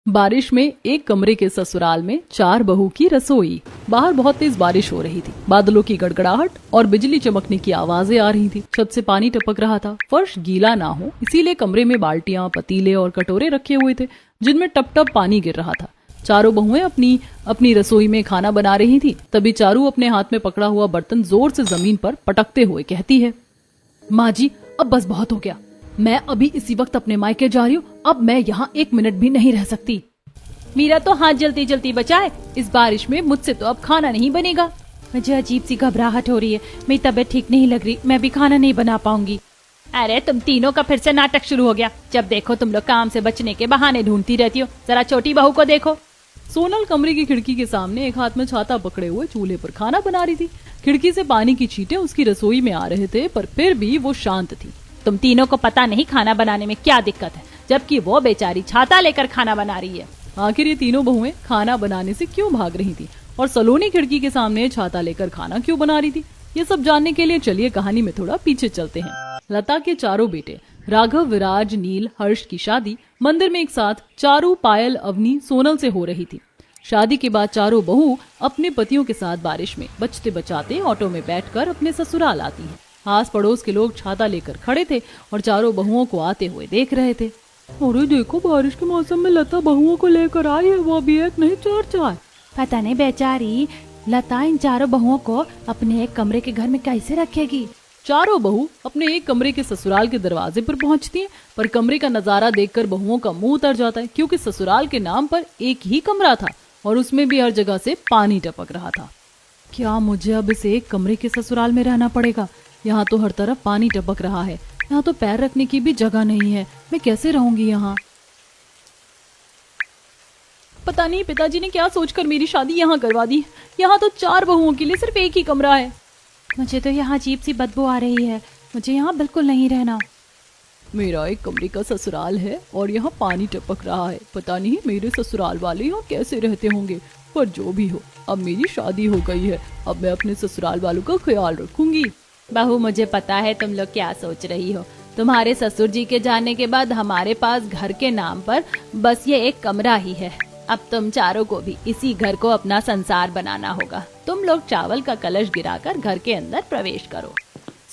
बारिश में एक कमरे के ससुराल में 4 बहू की रसोई। बाहर बहुत तेज बारिश हो रही थी। बादलों की गड़गड़ाहट और बिजली चमकने की आवाजें आ रही थी। छत से पानी टपक रहा था। फर्श गीला ना हो इसीलिए कमरे में बाल्टियां, पतीले और कटोरे रखे हुए थे जिनमें टप टप पानी गिर रहा था। चारों बहुएं अपनी अपनी रसोई में खाना बना रही थी। तभी चारू अपने हाथ में पकड़ा हुआ बर्तन जोर से जमीन पर पटकते हुए कहती है, माँ जी अब बस बहुत हो गया। मैं अभी इसी वक्त अपने मायके जा रही हूँ। अब मैं यहाँ 1 मिनट भी नहीं रह सकती। मेरा तो हाथ जल्दी जल्दी बचाए। इस बारिश में मुझसे तो अब खाना नहीं बनेगा। मुझे अजीब सी घबराहट हो रही है। मेरी तबीयत ठीक नहीं लग रही। मैं भी खाना नहीं बना पाऊंगी। अरे तुम तीनों का फिर से नाटक शुरू हो गया। जब देखो तुम लोग काम से बचने के बहाने ढूंढती रहती हो। जरा छोटी बहू को देखो। सोनल कमरे की खिड़की के सामने एक हाथ में छाता पकड़े हुए चूल्हे पर खाना बना रही थी। खिड़की से पानी की छींटे उसकी रसोई में आ रहे थे, पर फिर भी वो शांत थी। तुम तीनों को पता नहीं खाना बनाने में क्या दिक्कत है, जबकि वो बेचारी छाता लेकर खाना बना रही है। आखिर ये तीनों बहुएं खाना बनाने से क्यों भाग रही थी और सलोनी खिड़की के सामने छाता लेकर खाना क्यों बना रही थी, ये सब जानने के लिए चलिए कहानी में थोड़ा पीछे चलते हैं। लता के चारों बेटे राघव, विराज, नील, हर्ष की शादी मंदिर में एक साथ चारू, पायल, अवनी, सोनल से हो रही थी। शादी के बाद चारों बहू अपने पतियों के साथ बारिश में बचते बचाते ऑटो में बैठकर अपने ससुराल आती हैं। आस पड़ोस के लोग छाता लेकर खड़े थे और चारों बहुओं को आते हुए देख रहे थे। अरे देखो, बारिश के मौसम में लता बहुओं को लेकर आई है, वो भी एक नहीं 4। पता नहीं बेचारी लता इन चारों बहुओं को अपने एक कमरे के घर में कैसे रखेगी। चारों बहू अपने एक कमरे के ससुराल के दरवाजे पर पहुंचती हैं, पर कमरे का नजारा देखकर बहुओं का मुंह उतर जाता है, क्योंकि ससुराल के नाम पर एक ही कमरा था और उसमें भी हर जगह से पानी टपक रहा था। क्या मुझे अब इस एक कमरे के ससुराल में रहना पड़ेगा? यहाँ तो हर तरफ पानी टपक रहा है। यहाँ तो पैर रखने की भी जगह नहीं है। मैं कैसे रहूंगी यहाँ? पता नहीं पिताजी ने क्या सोचकर मेरी शादी यहाँ करवा दी। यहाँ तो 4 बहुओं के लिए सिर्फ एक ही कमरा है। मुझे तो यहाँ अजीब सी बदबू आ रही है। मुझे यहाँ बिल्कुल नहीं रहना। मेरा एक कमरे का ससुराल है और यहाँ पानी टपक रहा है। पता नहीं मेरे ससुराल वाले यहाँ कैसे रहते होंगे, पर जो भी हो अब मेरी शादी हो गई है। अब मैं अपने ससुराल वालों का ख्याल रखूंगी। बहू, मुझे पता है तुम लोग क्या सोच रही हो। तुम्हारे ससुर जी के जाने के बाद हमारे पास घर के नाम पर बस ये एक कमरा ही है। अब तुम चारों को भी इसी घर को अपना संसार बनाना होगा। तुम लोग चावल का कलश गिराकर घर के अंदर प्रवेश करो।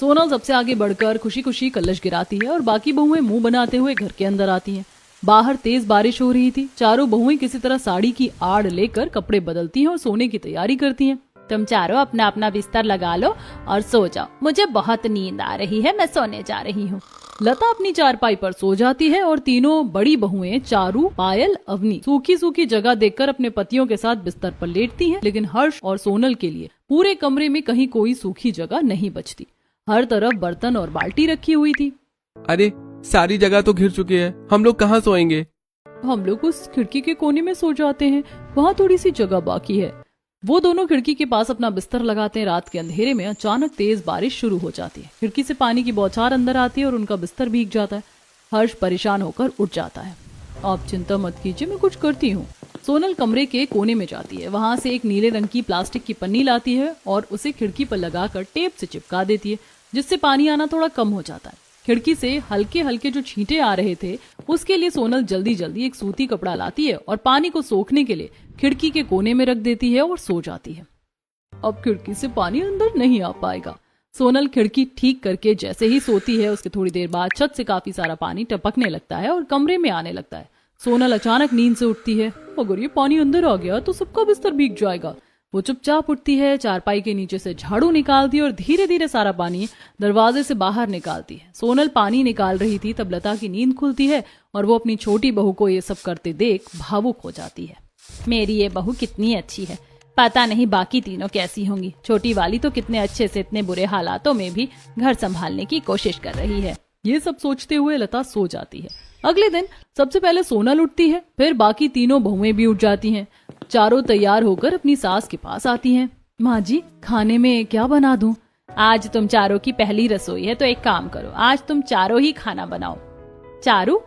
सोनल सबसे आगे बढ़कर खुशी खुशी कलश गिराती है और बाकी बहुएं मुंह बनाते हुए घर के अंदर आती हैं। बाहर तेज बारिश हो रही थी। चारों बहुएं किसी तरह साड़ी की आड़ लेकर कपड़े बदलती हैं और सोने की तैयारी करती हैं। तुम चारों अपना अपना बिस्तर लगा लो और सो जाओ। मुझे बहुत नींद आ रही है, मैं सोने जा रही हूँ। लता अपनी चारपाई पर सो जाती है और तीनों बड़ी बहुएं चारू, पायल, अवनी सूखी सूखी जगह देखकर अपने पतियों के साथ बिस्तर पर लेटती हैं। लेकिन हर्ष और सोनल के लिए पूरे कमरे में कहीं कोई सूखी जगह नहीं बचती। हर तरफ बर्तन और बाल्टी रखी हुई थी। अरे सारी जगह तो घिर चुकी है, हम लोग कहाँ सोएंगे? हम लोग उस खिड़की के कोने में सो जाते हैं, वहाँ थोड़ी सी जगह बाकी है। वो दोनों खिड़की के पास अपना बिस्तर लगाते हैं। रात के अंधेरे में अचानक तेज बारिश शुरू हो जाती है। खिड़की से पानी की बौछार अंदर आती है और उनका बिस्तर भीग जाता है। हर्ष परेशान होकर उठ जाता है। आप चिंता मत कीजिए, मैं कुछ करती हूँ। सोनल कमरे के कोने में जाती है। वहां से एक नीले रंग की प्लास्टिक की पन्नी लाती है और उसे खिड़की पर लगाकर टेप से चिपका देती है, जिससे पानी आना थोड़ा कम हो जाता है। खिड़की से हल्के हल्के जो छींटे आ रहे थे, उसके लिए सोनल जल्दी जल्दी एक सूती कपड़ा लाती है और पानी को सोखने के लिए खिड़की के कोने में रख देती है और सो जाती है। अब खिड़की से पानी अंदर नहीं आ पाएगा। सोनल खिड़की ठीक करके जैसे ही सोती है, उसके थोड़ी देर बाद छत से काफी सारा पानी टपकने लगता है और कमरे में आने लगता है। सोनल अचानक नींद से उठती है। अगर ये पानी अंदर आ गया तो सबका बिस्तर भीग जाएगा। वो चुपचाप उठती है, चारपाई के नीचे से झाड़ू निकालती है और धीरे धीरे सारा पानी दरवाजे से बाहर निकालती है। सोनल पानी निकाल रही थी तब लता की नींद खुलती है और वो अपनी छोटी बहू को ये सब करते देख भावुक हो जाती है। मेरी ये बहू कितनी अच्छी है। पता नहीं बाकी तीनों कैसी होंगी। छोटी वाली तो कितने अच्छे से इतने बुरे हालातों में भी घर संभालने की कोशिश कर रही है। ये सब सोचते हुए लता सो जाती है। अगले दिन सबसे पहले सोनल उठती है, फिर बाकी तीनों बहुएं भी उठ जाती हैं। चारों तैयार होकर अपनी सास के पास आती हैं। माँ जी, खाने में क्या बना दूं? आज तुम चारों की पहली रसोई है, तो एक काम करो, आज तुम चारों ही खाना बनाओ। चारू,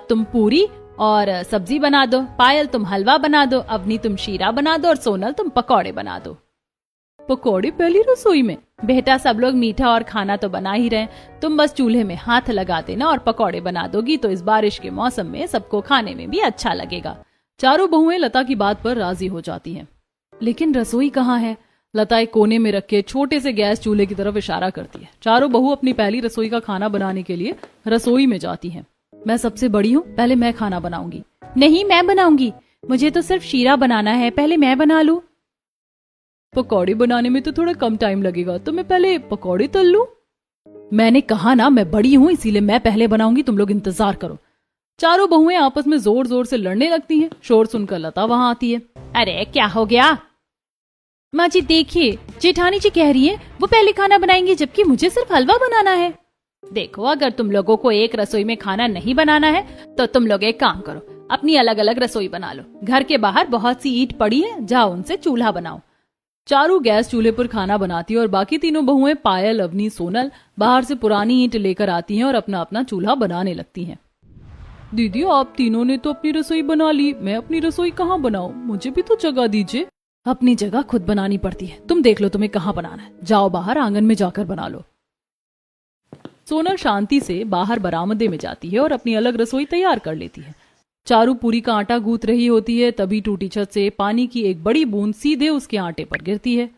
तुम पूरी और सब्जी बना दो। पायल, तुम हलवा बना दो। अवनी, तुम शीरा बना दो और सोनल, तुम पकौड़े बना दो। पकौड़े पहली रसोई में? बेटा, सब लोग मीठा और खाना तो बना ही रहे, तुम बस चूल्हे में हाथ लगा देना और पकौड़े बना दोगी तो इस बारिश के मौसम में सबको खाने में भी अच्छा लगेगा। चारों बहुएं लता की बात पर राजी हो जाती हैं। लेकिन रसोई कहाँ है? लता एक कोने में रखे छोटे से गैस चूल्हे की तरफ इशारा करती है। चारों बहू अपनी पहली रसोई का खाना बनाने के लिए रसोई में जाती हैं। मैं सबसे बड़ी हूँ, पहले मैं खाना बनाऊंगी। नहीं, मैं बनाऊंगी। मुझे तो सिर्फ शीरा बनाना है, पहले मैं बना लूं। पकौड़े बनाने में तो थोड़ा कम टाइम लगेगा, तो मैं पहले पकौड़े तल लूं। मैंने कहा ना मैं बड़ी हूँ, इसीलिए मैं पहले बनाऊंगी, तुम लोग इंतजार करो। चारों बहुएं आपस में जोर जोर से लड़ने लगती हैं। शोर सुनकर लता वहां आती है। अरे क्या हो गया? माँ जी देखिए, जेठानी जी कह रही है वो पहले खाना बनाएंगे, जबकि मुझे सिर्फ हलवा बनाना है। देखो, अगर तुम लोगों को एक रसोई में खाना नहीं बनाना है तो तुम लोग एक काम करो, अपनी अलग अलग रसोई बना लो। घर के बाहर बहुत सी ईंट पड़ी है, जाओ उनसे चूल्हा बनाओ। चारू गैस चूल्हे पर खाना बनाती है और बाकी तीनों बहुएं पायल, अवनी, सोनल बाहर से पुरानी ईंट लेकर आती हैं और अपना अपना चूल्हा बनाने लगती हैं। दीदी, आप तीनों ने तो अपनी रसोई बना ली, मैं अपनी रसोई कहाँ बनाऊं? मुझे भी तो जगह दीजिए। अपनी जगह खुद बनानी पड़ती है, तुम देख लो तुम्हें कहाँ बनाना है, जाओ बाहर आंगन में जाकर बना लो। सोनल शांति से बाहर बरामदे में जाती है और अपनी अलग रसोई तैयार कर लेती है। चारू पूरी का आटा गूंथ रही होती है, तभी टूटी छत से पानी की एक बड़ी बूंद सीधे उसके आटे पर गिरती है।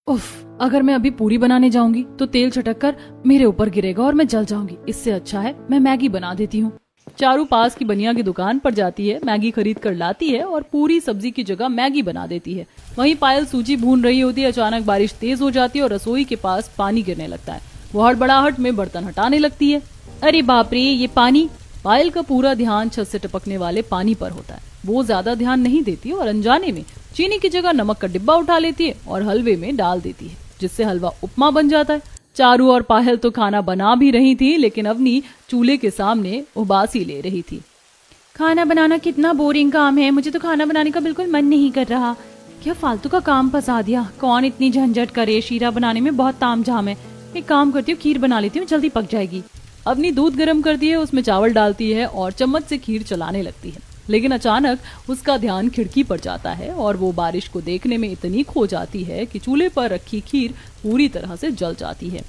उफ, अगर मैं अभी पूरी बनाने जाऊंगी तो तेल छटक कर मेरे ऊपर गिरेगा और मैं जल जाऊंगी। इससे अच्छा है मैं मैगी बना देती हूँ। चारू पास की बनिया की दुकान पर जाती है, मैगी खरीद कर लाती है और पूरी सब्जी की जगह मैगी बना देती है। वहीं पायल सूजी भून रही होती है। अचानक बारिश तेज हो जाती है और रसोई के पास पानी गिरने लगता है। वो हड़बड़ाहट में बर्तन हटाने लगती है। अरे बाप रे, ये पानी! पायल का पूरा ध्यान छत से टपकने वाले पानी पर होता है। वो ज्यादा ध्यान नहीं देती और अनजाने में चीनी की जगह नमक का डिब्बा उठा लेती है और हलवे में डाल देती है, जिससे हलवा उपमा बन जाता है। चारू और पायल तो खाना बना भी रही थी, लेकिन अवनी चूल्हे के सामने उबासी ले रही थी। खाना बनाना कितना बोरिंग काम है, मुझे तो खाना बनाने का बिल्कुल मन नहीं कर रहा। क्या फालतू का काम फंसा दिया, कौन इतनी झंझट करे, शीरा बनाने में बहुत तामझाम है। एक काम करती हूँ, खीर बना लेती हूँ, जल्दी पक जाएगी। अवनी दूध गर्म करती है, उसमें चावल डालती है और चम्मच से खीर चलाने लगती है। लेकिन अचानक उसका ध्यान खिड़की पर जाता है और वो बारिश को देखने में इतनी खो जाती है कि चूल्हे पर रखी खीर पूरी तरह से जल जाती है।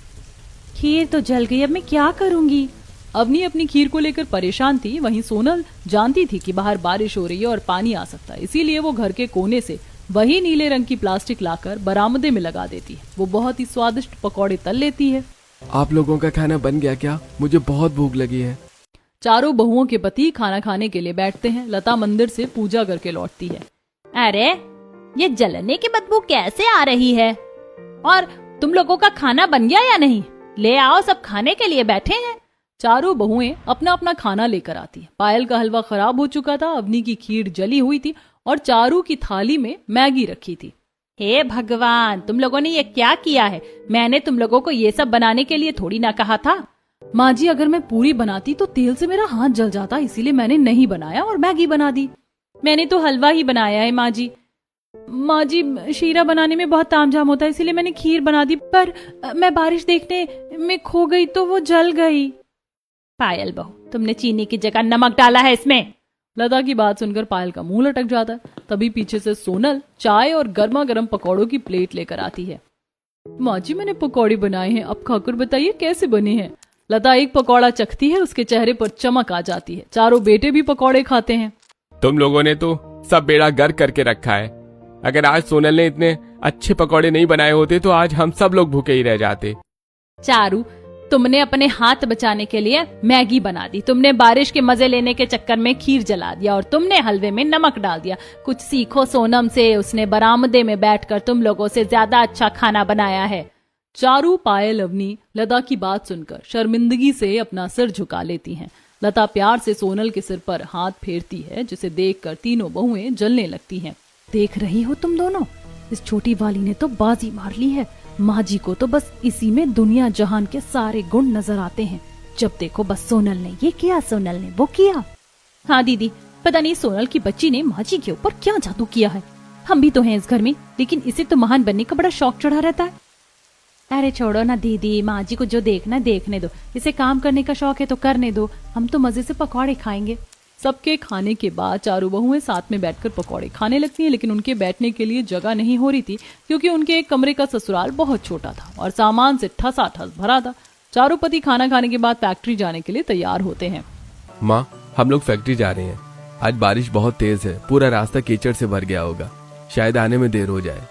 खीर तो जल गई, अब मैं क्या करूंगी? अवनी अपनी खीर को लेकर परेशान थी। वहीं सोनल जानती थी कि बाहर बारिश हो रही है और पानी आ सकता है, इसीलिए वो घर के कोने से वही नीले रंग की प्लास्टिक लाकर बरामदे में लगा देती है। वो बहुत ही स्वादिष्ट पकौड़े तल लेती है। आप लोगों का खाना बन गया क्या? मुझे बहुत भूख लगी है। चारों बहुओं के पति खाना खाने के लिए बैठते हैं। लता मंदिर से पूजा करके लौटती है। अरे, ये जलने की बदबू कैसे आ रही है? और तुम लोगों का खाना बन गया या नहीं? ले आओ, सब खाने के लिए बैठे हैं। चारों बहुएं अपना अपना खाना लेकर आती है। पायल का हलवा खराब हो चुका था, अवनी की खीर जली हुई थी और चारू की थाली में मैगी रखी थी। हे भगवान, तुम लोगों ने ये क्या किया है? मैंने तुम लोगों को ये सब बनाने के लिए थोड़ी ना कहा था। माँ जी, अगर मैं पूरी बनाती तो तेल से मेरा हाथ जल जाता, इसीलिए मैंने नहीं बनाया और मैगी बना दी। मैंने तो हलवा ही बनाया है माँ जी। माँ जी, शीरा बनाने में बहुत तामझाम होता है, इसीलिए मैंने खीर बना दी, पर मैं बारिश देखने में खो गई तो वो जल गई। पायल बहू, तुमने चीनी की जगह नमक डाला है इसमें। लता की बात सुनकर पायल का मुंह लटक जाता है। तभी पीछे से सोनल चाय और गर्मा गर्म पकौड़ों की प्लेट लेकर आती है। माँ जी, मैंने पकौड़े बनाए हैं, अब खाकर बताइए कैसे बने हैं। लता एक पकौड़ा चखती है, उसके चेहरे पर चमक आ जाती है। चारों बेटे भी पकौड़े खाते हैं। तुम लोगों ने तो सब बेड़ा गर्क करके रखा है। अगर आज सोनल ने इतने अच्छे पकौड़े नहीं बनाए होते तो आज हम सब लोग भूखे ही रह जाते। चारू, तुमने अपने हाथ बचाने के लिए मैगी बना दी, तुमने बारिश के मजे लेने के चक्कर में खीर जला दिया और तुमने हलवे में नमक डाल दिया। कुछ सीखो सोनम से, उसने बरामदे में बैठकर तुम लोगों से ज्यादा अच्छा खाना बनाया है। चारू, पायल, अवनी लता की बात सुनकर शर्मिंदगी से अपना सिर झुका लेती हैं। लता प्यार से सोनल के सिर पर हाथ फेरती है, जिसे देखकर तीनों बहुएं जलने लगती हैं। देख रही हो तुम दोनों, इस छोटी वाली ने तो बाजी मार ली है। माँ जी को तो बस इसी में दुनिया जहान के सारे गुण नजर आते हैं। जब देखो बस सोनल ने ये किया, सोनल ने वो किया। हाँ दीदी, पता नहीं सोनल की बच्ची ने माँ जी के ऊपर क्या जादू किया है। हम भी तो हैं इस घर में, लेकिन इसे तो महान बनने का बड़ा शौक चढ़ा रहता है। अरे छोड़ो ना दीदी, माँ जी को जो देखना देखने दो, इसे काम करने का शौक है तो करने दो, हम तो मजे से पकौड़े खाएंगे। सबके खाने के बाद चारों बहुएं साथ में बैठकर पकौड़े खाने लगती हैं, लेकिन उनके बैठने के लिए जगह नहीं हो रही थी, क्योंकि उनके एक कमरे का ससुराल बहुत छोटा था और सामान से ठसाठस भरा था। चारों पति खाना खाने के बाद फैक्ट्री जाने के लिए तैयार होते हैं। माँ, हम लोग फैक्ट्री जा रहे हैं, आज बारिश बहुत तेज है, पूरा रास्ता कीचड़ से भर गया होगा, शायद आने में देर हो जाए।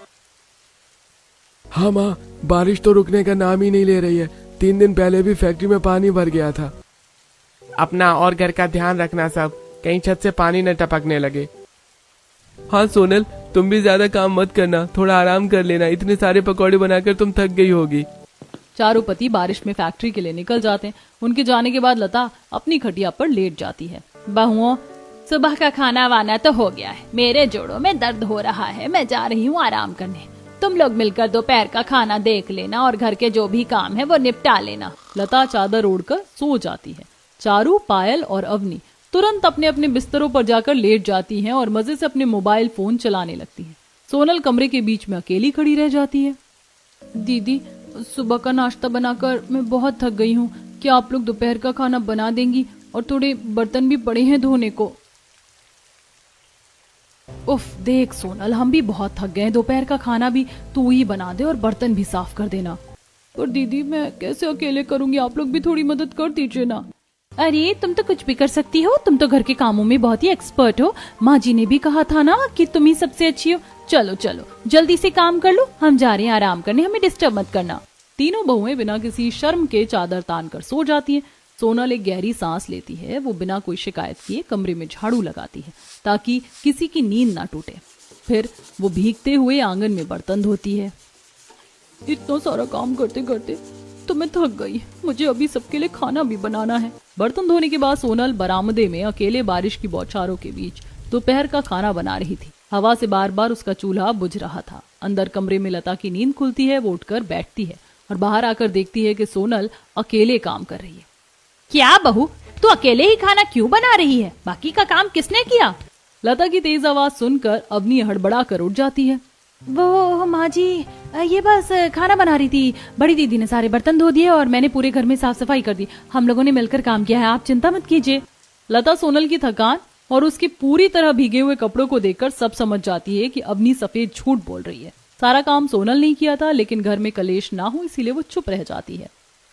हाँ माँ, बारिश तो रुकने का नाम ही नहीं ले रही है। 3 दिन पहले भी फैक्ट्री में पानी भर गया था। अपना और घर का ध्यान रखना सब, कहीं छत से पानी न टपकने लगे। हाँ सोनल, तुम भी ज्यादा काम मत करना, थोड़ा आराम कर लेना, इतने सारे पकौड़े बनाकर तुम थक गई होगी। चारों पति बारिश में फैक्ट्री के लिए निकल जाते हैं। उनके जाने के बाद लता अपनी खटिया पर लेट जाती है। बहुओं, सुबह का खाना वाना तो हो गया है, मेरे जोड़ों में दर्द हो रहा है, मैं जा रही हूँ आराम करने। तुम लोग मिलकर दोपहर का खाना देख लेना और घर के जो भी काम है वो निपटा लेना। लता चादर ओढ़कर सो जाती है। चारू, पायल और अवनी तुरंत अपने अपने बिस्तरों पर जाकर लेट जाती हैं और मजे से अपने मोबाइल फोन चलाने लगती हैं। सोनल कमरे के बीच में अकेली खड़ी रह जाती है। दीदी, सुबह का नाश्ता बनाकर मैं बहुत थक गई हूँ, क्या आप लोग दोपहर का खाना बना देंगी? और थोड़े बर्तन भी पड़े हैं धोने को। उफ, देख सोनल, हम भी बहुत थक गए हैं, दोपहर का खाना भी तू ही बना दे और बर्तन भी साफ कर देना। पर दीदी मैं कैसे अकेले करूंगी, आप लोग भी थोड़ी मदद कर दीजिए ना। अरे तुम तो कुछ भी कर सकती हो, तुम तो घर के कामों में बहुत ही एक्सपर्ट हो। माँ जी ने भी कहा था ना कि तुम ही सबसे अच्छी हो। चलो चलो जल्दी से काम कर लो, हम जा रहे हैं आराम करने, हमें डिस्टर्ब मत करना। तीनों बहुएं बिना किसी शर्म के चादर तान कर सो जाती हैं। सोनल एक गहरी सांस लेती है। वो बिना कोई शिकायत किए कमरे में झाड़ू लगाती है ताकि किसी की नींद ना टूटे। फिर वो भीगते हुए आंगन में बर्तन धोती है। इतना सारा काम करते करते तो मैं थक गई, मुझे अभी सबके लिए खाना भी बनाना है। बर्तन धोने के बाद सोनल बरामदे में अकेले बारिश की बौछारों के बीच दोपहर का खाना बना रही थी। हवा से बार बार उसका चूल्हा बुझ रहा था। अंदर कमरे में लता की नींद खुलती है। वो उठकर बैठती है और बाहर आकर देखती है कि सोनल अकेले काम कर रही है। क्या बहू, तू अकेले ही खाना क्यों बना रही है? बाकी का काम किसने किया? लता की तेज आवाज सुनकर अवनी हड़बड़ा कर उठ जाती है। वो माँ जी, ये बस खाना बना रही थी। बड़ी दीदी ने सारे बर्तन धो दिए और मैंने पूरे घर में साफ सफाई कर दी। हम लोगों ने मिलकर काम किया है, आप चिंता मत कीजिए। लता सोनल की थकान और उसके पूरी तरह भीगे हुए कपड़ों को देखकर सब समझ जाती है कि अवनी सफेद झूठ बोल रही है। सारा काम सोनल नहीं किया था, लेकिन घर में कलेश ना हो इसीलिए वो चुप रह जाती है।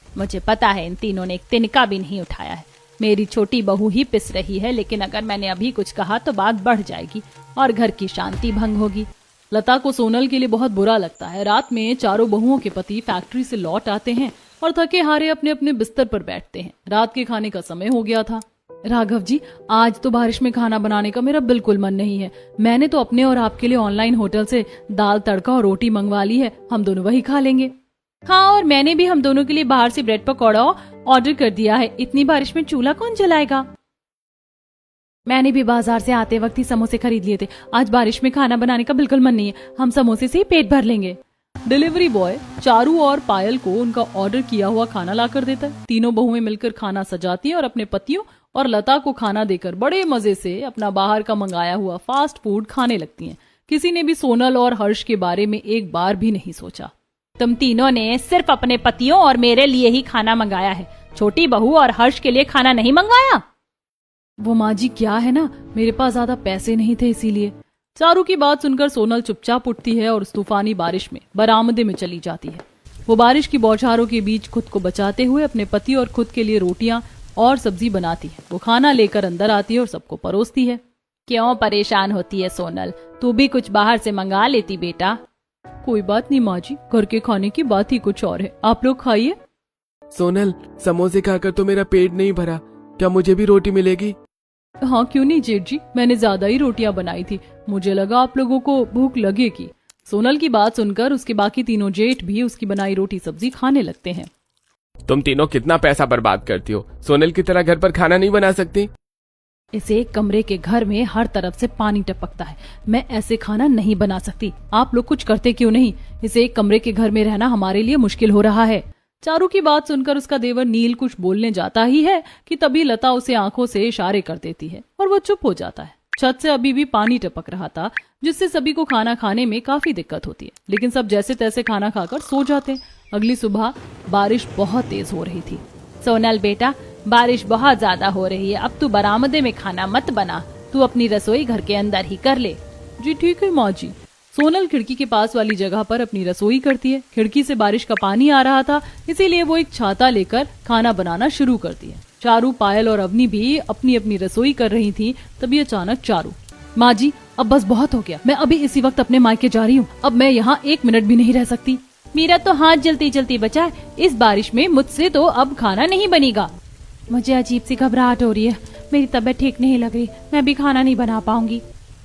मुझे पता है इन तीनों ने एक तिनका भी नहीं उठाया है। मेरी छोटी बहू ही पिस रही है, लेकिन अगर मैंने अभी कुछ कहा तो बात बढ़ जाएगी और घर की शांति भंग होगी। लता को सोनल के लिए बहुत बुरा लगता है। रात में चारों बहुओं के पति फैक्ट्री से लौट आते हैं और थके हारे अपने अपने बिस्तर पर बैठते हैं। रात के खाने का समय हो गया था। राघव जी, आज तो बारिश में खाना बनाने का मेरा बिल्कुल मन नहीं है। मैंने तो अपने और आपके लिए ऑनलाइन होटल से दाल तड़का और रोटी मंगवा ली है, हम दोनों वही खा लेंगे। हाँ, और मैंने भी हम दोनों के लिए बाहर से ब्रेड पकौड़ा ऑर्डर कर दिया है। इतनी बारिश में चूल्हा कौन जलाएगा? मैंने भी बाजार से आते वक्त ही समोसे खरीद लिए थे। आज बारिश में खाना बनाने का बिल्कुल मन नहीं है, हम समोसे से ही पेट भर लेंगे। डिलीवरी बॉय चारू और पायल को उनका ऑर्डर किया हुआ खाना लाकर देता है। तीनों बहुएं मिलकर खाना सजाती हैं और अपने पतियों और लता को खाना देकर बड़े मजे से अपना बाहर का मंगाया हुआ फास्ट फूड खाने लगती हैं। किसी ने भी सोनल और हर्ष के बारे में एक बार भी नहीं सोचा। तुम तीनों ने सिर्फ अपने पतियों और मेरे लिए ही खाना मंगाया है, छोटी बहू और हर्ष के लिए खाना नहीं मंगवाया। वो माँ जी क्या है ना, मेरे पास ज्यादा पैसे नहीं थे इसीलिए। चारू की बात सुनकर सोनल चुपचाप उठती है और उस तूफानी बारिश में बरामदे में चली जाती है। वो बारिश की बौछारों के बीच खुद को बचाते हुए अपने पति और खुद के लिए रोटियां और सब्जी बनाती है। वो खाना लेकर अंदर आती है और सबको परोसती है। क्यों परेशान होती है सोनल, तू भी कुछ बाहर से मंगा लेती बेटा। कोई बात नहीं माँ जी, घर के खाने की बात ही कुछ और है, आप लोग खाइए। सोनल, समोसे खाकर तो मेरा पेट नहीं भरा, क्या मुझे भी रोटी मिलेगी? हाँ क्यों नहीं जेठ जी, मैंने ज्यादा ही रोटियां बनाई थी, मुझे लगा आप लोगों को भूख लगेगी। सोनल की बात सुनकर उसके बाकी तीनों जेठ भी उसकी बनाई रोटी सब्जी खाने लगते हैं। तुम तीनों कितना पैसा बर्बाद करती हो, सोनल की तरह घर पर खाना नहीं बना सकती? इस एक कमरे के घर में हर तरफ से पानी टपकता है, मैं ऐसे खाना नहीं बना सकती। आप लोग कुछ करते क्यों नहीं? इस एक कमरे के घर में रहना हमारे लिए मुश्किल हो रहा है। चारू की बात सुनकर उसका देवर नील कुछ बोलने जाता ही है कि तभी लता उसे आंखों से इशारे कर देती है और वो चुप हो जाता है। छत से अभी भी पानी टपक रहा था, जिससे सभी को खाना खाने में काफी दिक्कत होती है, लेकिन सब जैसे तैसे खाना खाकर सो जाते। अगली सुबह बारिश बहुत तेज हो रही थी। सोनल बेटा, बारिश बहुत ज्यादा हो रही है, अब तू बरामदे में खाना मत बना, तू अपनी रसोई घर के अंदर ही कर ले। जी ठीक है माँ जी। सोनल खिड़की के पास वाली जगह पर अपनी रसोई करती है। खिड़की से बारिश का पानी आ रहा था, इसीलिए वो एक छाता लेकर खाना बनाना शुरू करती है। चारू, पायल और अवनी भी अपनी अपनी रसोई कर रही थी। तभी अचानक चारू, माँ जी अब बस बहुत हो गया, मैं अभी इसी वक्त अपने मायके जा रही हूँ, अब मैं यहाँ 1 मिनट भी नहीं रह सकती। मेरा तो हाथ जलती जलती बचा है, इस बारिश में मुझसे तो अब खाना नहीं बनेगा। मुझे अजीब सी घबराहट हो रही है, मेरी तबीयत ठीक नहीं लग रही, मैं भी खाना नहीं बना पाऊंगी।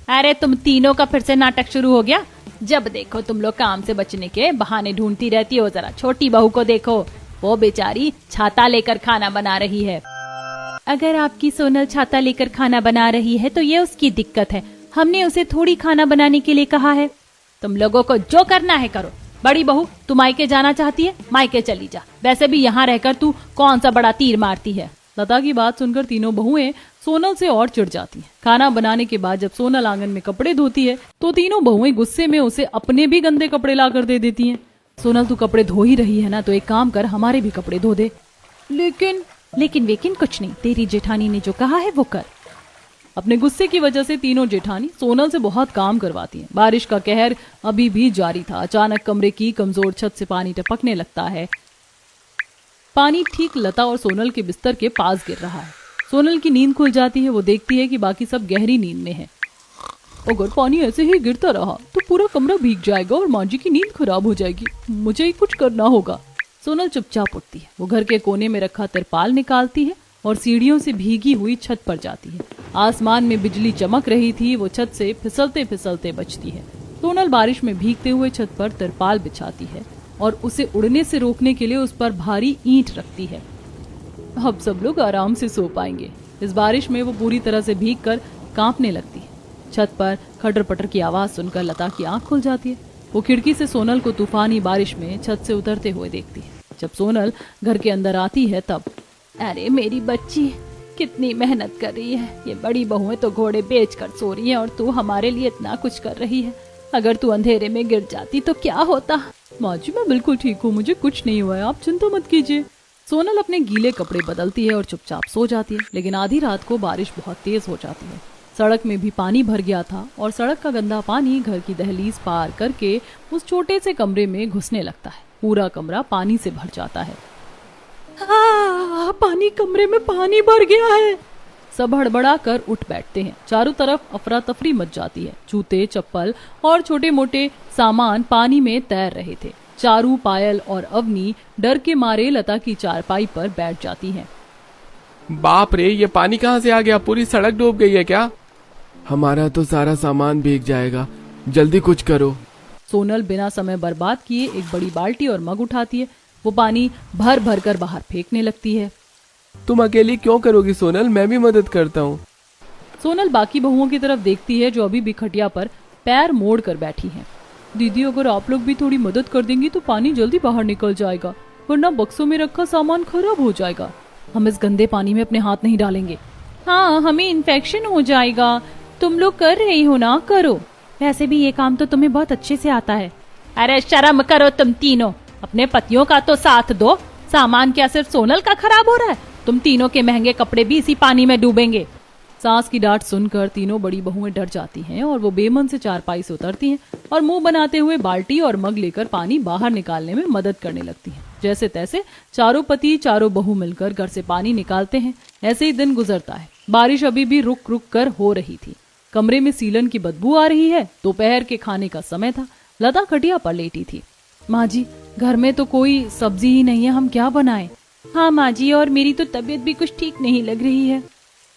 अरे तुम तीनों का फिर से नाटक शुरू हो गया। जब देखो तुम लोग काम से बचने के बहाने ढूंढती रहती हो। जरा छोटी बहू को देखो, वो बेचारी छाता लेकर खाना बना रही है। अगर आपकी सोनल छाता लेकर खाना बना रही है तो ये उसकी दिक्कत है, हमने उसे थोड़ी खाना बनाने के लिए कहा है। तुम लोगों को जो करना है करो। बड़ी बहू तू मायके जाना चाहती है, मायके चली जा, वैसे भी यहाँ रहकर तू कौन सा बड़ा तीर मारती है। लता की बात सुनकर तीनों बहुएं सोनल से और चिढ़ जाती हैं। खाना बनाने के बाद जब सोनल आंगन में कपड़े धोती है तो तीनों बहुएं गुस्से में उसे अपने भी गंदे कपड़े ला कर दे देती हैं। सोनल तू कपड़े धो ही रही है ना, तो एक काम कर, हमारे भी कपड़े धो दे। लेकिन कुछ नहीं, तेरी जेठानी ने जो कहा है वो कर। अपने गुस्से की वजह से तीनों जेठानी सोनल से बहुत काम करवाती हैं। बारिश का कहर अभी भी जारी था। अचानक कमरे की कमजोर छत से पानी टपकने लगता है। पानी ठीक लता और सोनल के बिस्तर के पास गिर रहा है। सोनल की नींद खुल जाती है। वो देखती है कि बाकी सब गहरी नींद में है। अगर पानी ऐसे ही गिरता रहा तो पूरा कमरा भीग जाएगा और माँ जी की नींद खराब हो जाएगी, मुझे ही कुछ करना होगा। सोनल चुपचाप उठती है। वो घर के कोने में रखा तिरपाल निकालती है और सीढ़ियों से भीगी हुई छत पर जाती है। आसमान में बिजली चमक रही थी। वो छत से फिसलते फिसलते बचती है। सोनल बारिश में भीगते हुए छत पर तिरपाल बिछाती है और उसे उड़ने से रोकने के लिए उस पर भारी ईंट रखती है। अब सब लोग आराम से सो पाएंगे। इस बारिश में वो पूरी तरह से भीगकर कांपने लगती है। छत पर खटर पटर की आवाज सुनकर लता की आंख खुल जाती है। वो खिड़की से सोनल को तूफानी बारिश में छत से उतरते हुए देखती है। जब सोनल घर के अंदर आती है तब, अरे मेरी बच्ची कितनी मेहनत कर रही है, ये बड़ी बहुएं तो घोड़े बेचकर सो रही हैं और तू हमारे लिए इतना कुछ कर रही है। अगर तू अंधेरे में गिर जाती तो क्या होता। माँ जी मैं बिल्कुल ठीक हूँ, मुझे कुछ नहीं हुआ है, आप चिंता मत कीजिए। सोनल अपने गीले कपड़े बदलती है और चुपचाप सो जाती है। लेकिन आधी रात को बारिश बहुत तेज हो जाती है। सड़क में भी पानी भर गया था और सड़क का गंदा पानी घर की दहलीज पार करके उस छोटे से कमरे में घुसने लगता है। पूरा कमरा पानी से भर जाता है। पानी, कमरे में पानी भर गया है। सब हड़बड़ा कर उठ बैठते हैं। चारों तरफ अफरा तफरी मच जाती है। जूते, चप्पल और छोटे मोटे सामान पानी में तैर रहे थे। चारू, पायल और अवनी डर के मारे लता की चारपाई पर बैठ जाती हैं। बाप रे, ये पानी कहाँ से आ गया? पूरी सड़क डूब गई है क्या? हमारा तो सारा सामान भीग जाएगा, जल्दी कुछ करो। सोनल बिना समय बर्बाद किए एक बड़ी बाल्टी और मग उठाती है। वो पानी भर भर कर बाहर फेंकने लगती है। तुम अकेली क्यों करोगी सोनल, मैं भी मदद करता हूँ। सोनल बाकी बहुओं की तरफ देखती है जो अभी भी खटिया पर पैर मोड़ कर बैठी हैं। दीदी अगर आप लोग भी थोड़ी मदद कर देंगी तो पानी जल्दी बाहर निकल जाएगा, वरना बक्सों में रखा सामान खराब हो जाएगा। हम इस गंदे पानी में अपने हाथ नहीं डालेंगे। हाँ, हमें इन्फेक्शन हो जाएगा। तुम लोग कर रही हो ना, करो। वैसे भी ये काम तो तुम्हें बहुत अच्छे से आता है। अरे शर्म करो तुम तीनों, अपने पतियों का तो साथ दो। सामान क्या सिर्फ सोनल का खराब हो रहा है? तुम तीनों के महंगे कपड़े भी इसी पानी में डूबेंगे। सास की डांट सुनकर तीनों बड़ी बहुएं डर जाती हैं और वो बेमन से चारपाई से उतरती हैं और मुंह बनाते हुए बाल्टी और मग लेकर पानी बाहर निकालने में मदद करने लगती हैं। जैसे तैसे चारों पति चारों बहू मिलकर घर से पानी निकालते हैं। ऐसे ही दिन गुजरता है। बारिश अभी भी रुक रुक कर हो रही थी। कमरे में सीलन की बदबू आ रही है। दोपहर के खाने का समय था। लता खटिया पर लेटी थी। माँ जी, घर में तो कोई सब्जी ही नहीं है, हम क्या बनाएं? हाँ माँ जी, और मेरी तो तबीयत भी कुछ ठीक नहीं लग रही है।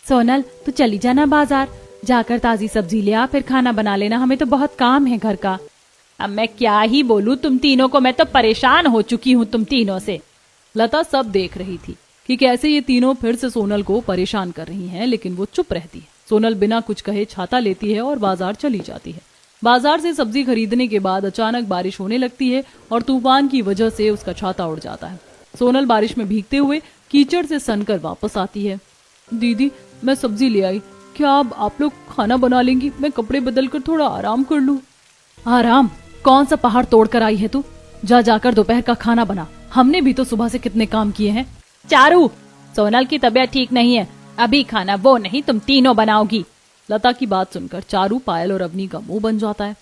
सोनल तू चली जाना बाजार, जाकर ताजी सब्जी ले आ, फिर खाना बना लेना, हमें तो बहुत काम है घर का। अब मैं क्या ही बोलूं तुम तीनों को, मैं तो परेशान हो चुकी हूँ तुम तीनों से। लता सब देख रही थी कि कैसे ये तीनों फिर से सोनल को परेशान कर रही हैं, लेकिन वो चुप रहती है। सोनल बिना कुछ कहे छाता लेती है और बाजार चली जाती है। बाजार से सब्जी खरीदने के बाद अचानक बारिश होने लगती है और तूफान की वजह से उसका छाता उड़ जाता है। सोनल बारिश में भीगते हुए कीचड़ से सनकर वापस आती है। दीदी मैं सब्जी ले आई, क्या अब आप लोग खाना बना लेंगी? मैं कपड़े बदल कर थोड़ा आराम कर लूं। आराम? कौन सा पहाड़ तोड़ कर आई है तू? जा जाकर दोपहर का खाना बना, हमने भी तो सुबह से कितने काम किए हैं। चारू, सोनल की तबीयत ठीक नहीं है, अभी खाना वो नहीं तुम तीनों बनाओगी। लता की बात सुनकर चारू, पायल और अवनी का मुंह बन जाता है।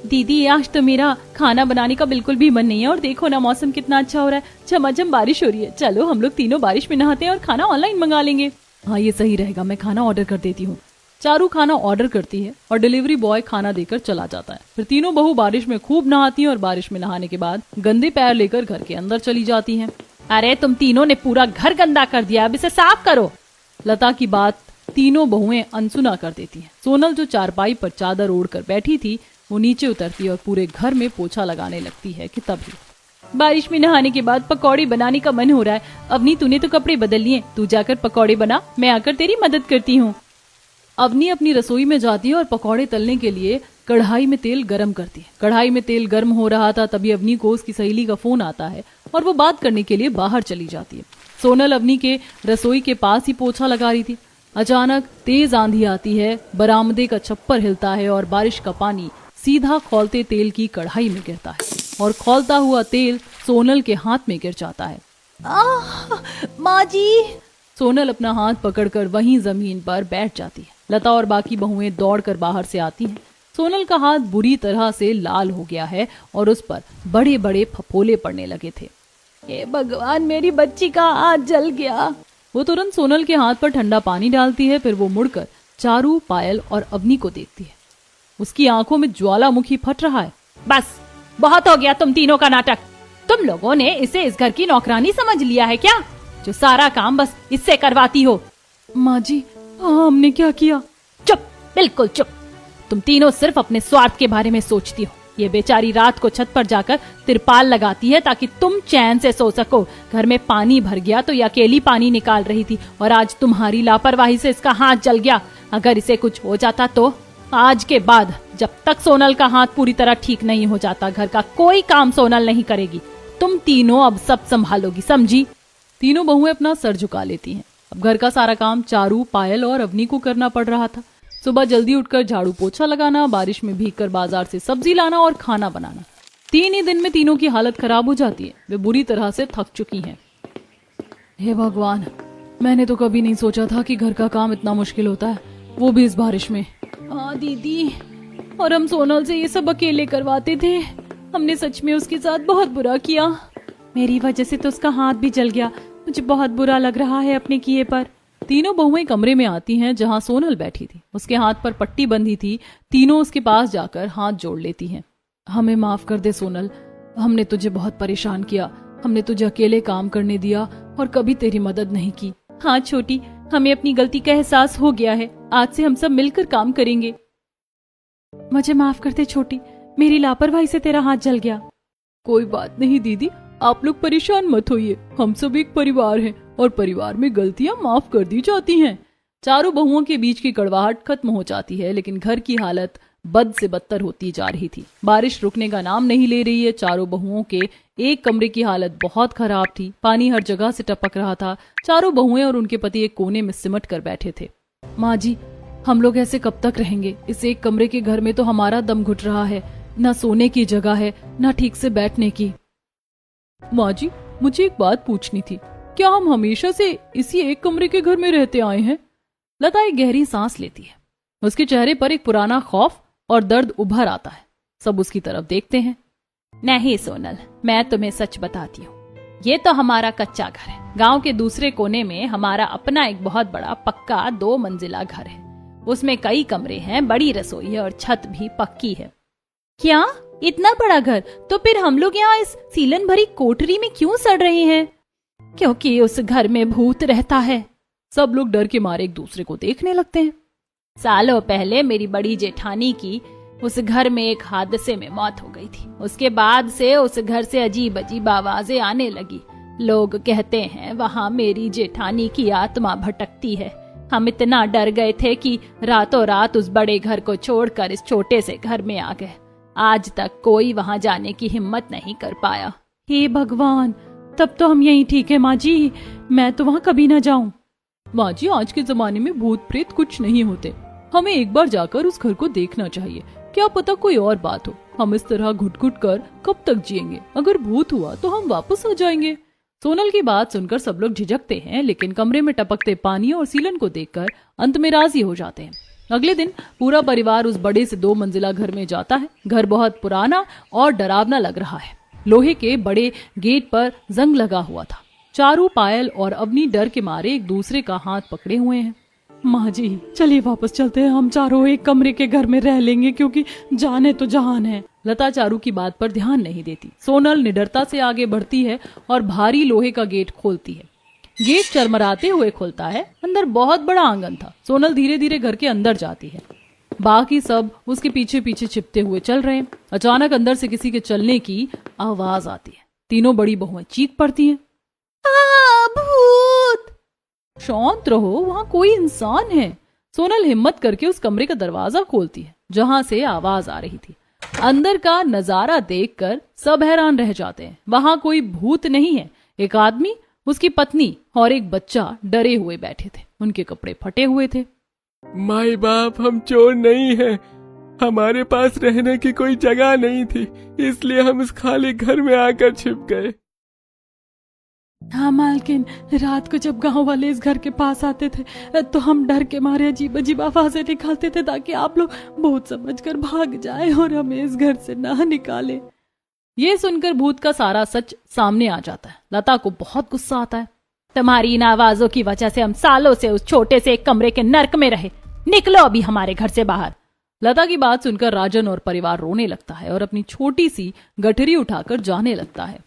दीदी आज तो मेरा खाना बनाने का बिल्कुल भी मन नहीं है और देखो ना मौसम कितना अच्छा हो रहा है, झमाझम बारिश हो रही है। चलो हम लोग तीनों बारिश में नहाते हैं और खाना ऑनलाइन मंगा लेंगे। हाँ ये सही रहेगा, मैं खाना ऑर्डर कर देती हूँ। चारू खाना ऑर्डर करती है और डिलीवरी बॉय खाना देकर चला जाता है। फिर तीनों बहू बारिश में खूब नहाती हैं और बारिश में नहाने के बाद गंदे पैर लेकर घर के अंदर चली जाती हैं। अरे तुम तीनों ने पूरा घर गंदा कर दिया, अब इसे साफ करो। लता की बात तीनों बहुएं अनसुना कर देती हैं। सोनल जो चारपाई पर चादर ओढ़कर बैठी थी वो नीचे उतरती है और पूरे घर में पोछा लगाने लगती है कि तभी बारिश में नहाने के बाद पकौड़े बनाने का मन हो रहा है। अवनी तूने तो कपड़े बदल लिए, तू जाकर पकौड़े बना, मैं आकर तेरी मदद करती हूँ। अवनी अपनी रसोई में जाती है और पकौड़े तलने के लिए कढ़ाई में तेल गरम करती है। कढ़ाई में तेल गर्म हो रहा था तभी अवनी को उसकी सहेली का फोन आता है और वो बात करने के लिए बाहर चली जाती है। सोनल अवनी के रसोई के पास ही पोछा लगा रही थी। अचानक तेज आंधी आती है, बरामदे का छप्पर हिलता है और बारिश का पानी सीधा खौलते तेल की कढ़ाई में गिरता है और खौलता हुआ तेल सोनल के हाथ में गिर जाता है। माँ जी। सोनल अपना हाथ पकड़कर वहीं जमीन पर बैठ जाती है। लता और बाकी बहुएं दौड़कर बाहर से आती हैं। सोनल का हाथ बुरी तरह से लाल हो गया है और उस पर बड़े बड़े फफोले पड़ने लगे थे। हे भगवान, मेरी बच्ची का हाथ जल गया। वो तुरंत सोनल के हाथ पर ठंडा पानी डालती है। फिर वो मुड़कर चारू, पायल और अवनी को देखती है। उसकी आंखों में ज्वालामुखी फट रहा है। बस बहुत हो गया तुम तीनों का नाटक। तुम लोगों ने इसे इस घर की नौकरानी समझ लिया है क्या, जो सारा काम बस इससे करवाती हो? माँ जी, हमने क्या किया? चुप, बिल्कुल चुप। तुम तीनों सिर्फ अपने स्वार्थ के बारे में सोचती हो। ये बेचारी रात को छत पर जाकर तिरपाल लगाती है ताकि तुम चैन से सो सको। घर में पानी भर गया तो ये अकेली पानी निकाल रही थी और आज तुम्हारी लापरवाही से इसका हाथ जल गया। अगर इसे कुछ हो जाता तो आज के बाद जब तक सोनल का हाथ पूरी तरह ठीक नहीं हो जाता घर का कोई काम सोनल नहीं करेगी। तुम तीनों अब सब संभालोगी, समझी? तीनों बहुएं अपना सर झुका लेती हैं। अब घर का सारा काम चारू, पायल और अवनी को करना पड़ रहा था। सुबह जल्दी उठकर झाड़ू पोछा लगाना, बारिश में भीगकर बाजार से सब्जी लाना और खाना बनाना। 3 ही दिन में तीनों की हालत खराब हो जाती है। वे बुरी तरह से थक चुकी हैं। हे भगवान, मैंने तो कभी नहीं सोचा था कि घर का काम इतना मुश्किल होता है, वो भी इस बारिश में। हाँ दीदी, और हम सोनल से ये सब अकेले करवाते थे। हमने सच में उसके साथ बहुत बुरा किया। मेरी वजह से तो उसका हाथ भी जल गया। मुझे बहुत बुरा लग रहा है अपने किए पर। तीनों बहुएं कमरे में आती हैं जहां सोनल बैठी थी। उसके हाथ पर पट्टी बंधी थी। तीनों उसके पास जाकर हाथ जोड़ लेती हैं। हमें माफ कर दे सोनल, हमने तुझे बहुत परेशान किया। हमने तुझे अकेले काम करने दिया और कभी तेरी मदद नहीं की। हाँ छोटी, हमें अपनी गलती का एहसास हो गया है। आज से हम सब मिलकर काम करेंगे। मुझे माफ कर दे छोटी, मेरी लापरवाही से तेरा हाथ जल गया। कोई बात नहीं दीदी, आप लोग परेशान मत होइए। हम सब एक परिवार हैं और परिवार में गलतियां माफ कर दी जाती हैं। चारों बहुओं के बीच की कड़वाहट खत्म हो जाती है, लेकिन घर की हालत बद से बदतर होती जा रही थी। बारिश रुकने का नाम नहीं ले रही है। चारों बहुओं के एक कमरे की हालत बहुत खराब थी। पानी हर जगह से टपक रहा था। चारों बहुएं और उनके पति एक कोने में सिमट कर बैठे थे। माँ जी, हम लोग ऐसे कब तक रहेंगे? इस एक कमरे के घर में तो हमारा दम घुट रहा है। न सोने की जगह है, न ठीक से बैठने की। माँ जी, मुझे एक बात पूछनी थी, क्या हम हमेशा से इसी एक कमरे के घर में रहते आए हैं? लता एक गहरी सांस लेती है। उसके चेहरे पर एक पुराना खौफ और दर्द उभर आता है। सब उसकी तरफ देखते हैं। नहीं सोनल, मैं तुम्हें सच बताती हूँ, ये तो हमारा कच्चा घर है। गांव के दूसरे कोने में हमारा अपना एक बहुत बड़ा पक्का 2 मंजिला घर है। उसमें कई कमरे हैं, बड़ी रसोई है और छत भी पक्की है। क्या इतना बड़ा घर? तो फिर हम लोग यहाँ इस सीलन भरी कोठरी में क्यों सड़ रहे हैं? क्योंकि उस घर में भूत रहता है। सब लोग डर के मारे एक दूसरे को देखने लगते हैं। सालों पहले मेरी बड़ी जेठानी की उस घर में एक हादसे में मौत हो गई थी। उसके बाद से उस घर से अजीब अजीब आवाजें आने लगी। लोग कहते हैं वहाँ मेरी जेठानी की आत्मा भटकती है। हम इतना डर गए थे कि रातों रात उस बड़े घर को छोड़कर इस छोटे से घर में आ गए। आज तक कोई वहाँ जाने की हिम्मत नहीं कर पाया। हे भगवान, तब तो हम यहीं ठीक है माँ जी। मैं तो वहाँ कभी ना जाऊं। माँ जी, आज के जमाने में भूत प्रेत कुछ नहीं होते। हमें एक बार जाकर उस घर को देखना चाहिए। क्या पता कोई और बात हो। हम इस तरह घुट घुट कर कब तक जिएंगे? अगर भूत हुआ तो हम वापस आ जाएंगे। सोनल की बात सुनकर सब लोग झिझकते हैं, लेकिन कमरे में टपकते पानी और सीलन को देखकर अंत में राजी हो जाते हैं। अगले दिन पूरा परिवार उस बड़े से 2 मंजिला घर में जाता है। घर बहुत पुराना और डरावना लग रहा है। लोहे के बड़े गेट पर जंग लगा हुआ था। चारू, पायल और अवनी डर के मारे एक दूसरे का हाथ पकड़े हुए हैं। माँ जी चलिए वापस चलते हैं, हम चारों एक कमरे के घर में रह लेंगे क्योंकि जाने तो जहान है। लता चारू की बात पर ध्यान नहीं देती। सोनल निडरता से आगे बढ़ती है और भारी लोहे का गेट खोलती है। गेट चरमराते हुए खुलता है। अंदर बहुत बड़ा आंगन था। सोनल धीरे धीरे घर के अंदर जाती है। बाकी सब उसके पीछे पीछे छिपते हुए चल रहे हैं। अचानक अंदर से किसी के चलने की आवाज आती है। तीनों बड़ी बहुएं चीख पड़ती हैं, भूत! शांत रहो, वहां कोई इंसान है। सोनल हिम्मत करके उस कमरे का दरवाजा खोलती है जहां से आवाज आ रही थी। अंदर का नजारा देखकर सब हैरान रह जाते हैं। वहां कोई भूत नहीं है। एक आदमी, उसकी पत्नी और एक बच्चा डरे हुए बैठे थे। उनके कपड़े फटे हुए थे। माई बाप, हम चोर नहीं हैं। हमारे पास रहने की कोई जगह नहीं थी, इसलिए हम इस खाली घर में आकर छिप गए। हाँ मालकिन, रात को जब गांव वाले इस घर के पास आते थे तो हम डर के मारे अजीब अजीब आवाजें निकालते थे ताकि आप लोग भूत समझकर भाग जाए और हमें इस घर से ना निकाले। ये सुनकर भूत का सारा सच सामने आ जाता है। लता को बहुत गुस्सा आता है। तुम्हारी इन आवाजों की वजह से हम सालों से उस छोटे से एक कमरे के नर्क में रहे। निकलो अभी हमारे घर से बाहर। लता की बात सुनकर राजन और परिवार रोने लगता है और अपनी छोटी सी गठरी उठाकर जाने लगता है।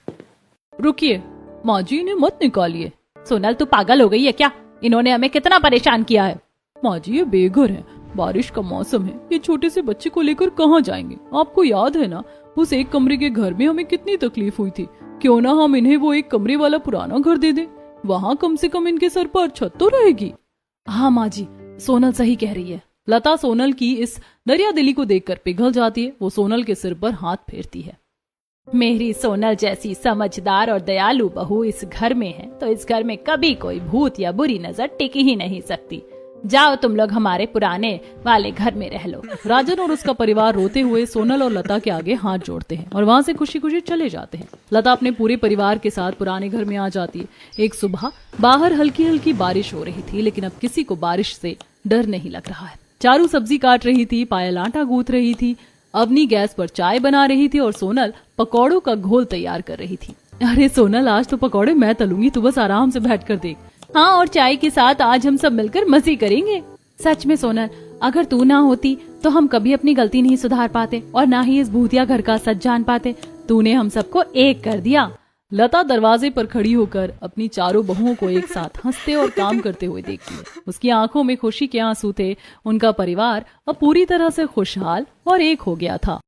रुकिए माँ जी, इन्हें मत निकालिए। सोनल तू पागल हो गई है क्या? इन्होंने हमें कितना परेशान किया है। माँ जी ये बेघर है, बारिश का मौसम है, ये छोटे से बच्चे को लेकर कहाँ जाएंगे? आपको याद है ना उस एक कमरे के घर में हमें कितनी तकलीफ हुई थी। क्यों ना हम इन्हें वो एक कमरे वाला पुराना घर दे दें, वहाँ कम से कम इनके सर पर छत तो रहेगी। हाँ माँ जी, सोनल सही कह रही है। लता सोनल की इस दरिया दिली को देखकर पिघल जाती है। वो सोनल के सिर पर हाथ फेरती है। मेरी सोनल जैसी समझदार और दयालु बहू इस घर में है तो इस घर में कभी कोई भूत या बुरी नजर टिक ही नहीं सकती। जाओ तुम लोग हमारे पुराने वाले घर में रह लो। राजन और उसका परिवार रोते हुए सोनल और लता के आगे हाथ जोड़ते हैं और वहाँ से खुशी खुशी चले जाते हैं। लता अपने पूरे परिवार के साथ पुराने घर में आ जाती है। एक सुबह बाहर हल्की हल्की बारिश हो रही थी, लेकिन अब किसी को बारिश से डर नहीं लग रहा है। चारू सब्जी काट रही थी, पायल आटा गूंथ रही थी, अवनी गैस पर चाय बना रही थी और सोनल पकौड़ों का घोल तैयार कर रही थी। अरे सोनल, आज तो पकौड़े मैं तलूंगी, तू बस आराम से बैठ कर देख। हाँ, और चाय के साथ आज हम सब मिलकर मजे करेंगे। सच में सोनल, अगर तू ना होती तो हम कभी अपनी गलती नहीं सुधार पाते और ना ही इस भूतिया घर का सच जान पाते। तूने हम सबको एक कर दिया। लता दरवाजे पर खड़ी होकर अपनी चारों बहुओं को एक साथ हंसते और काम करते हुए देखती है। उसकी आंखों में खुशी के आंसू थे। उनका परिवार अब पूरी तरह से खुशहाल और एक हो गया था।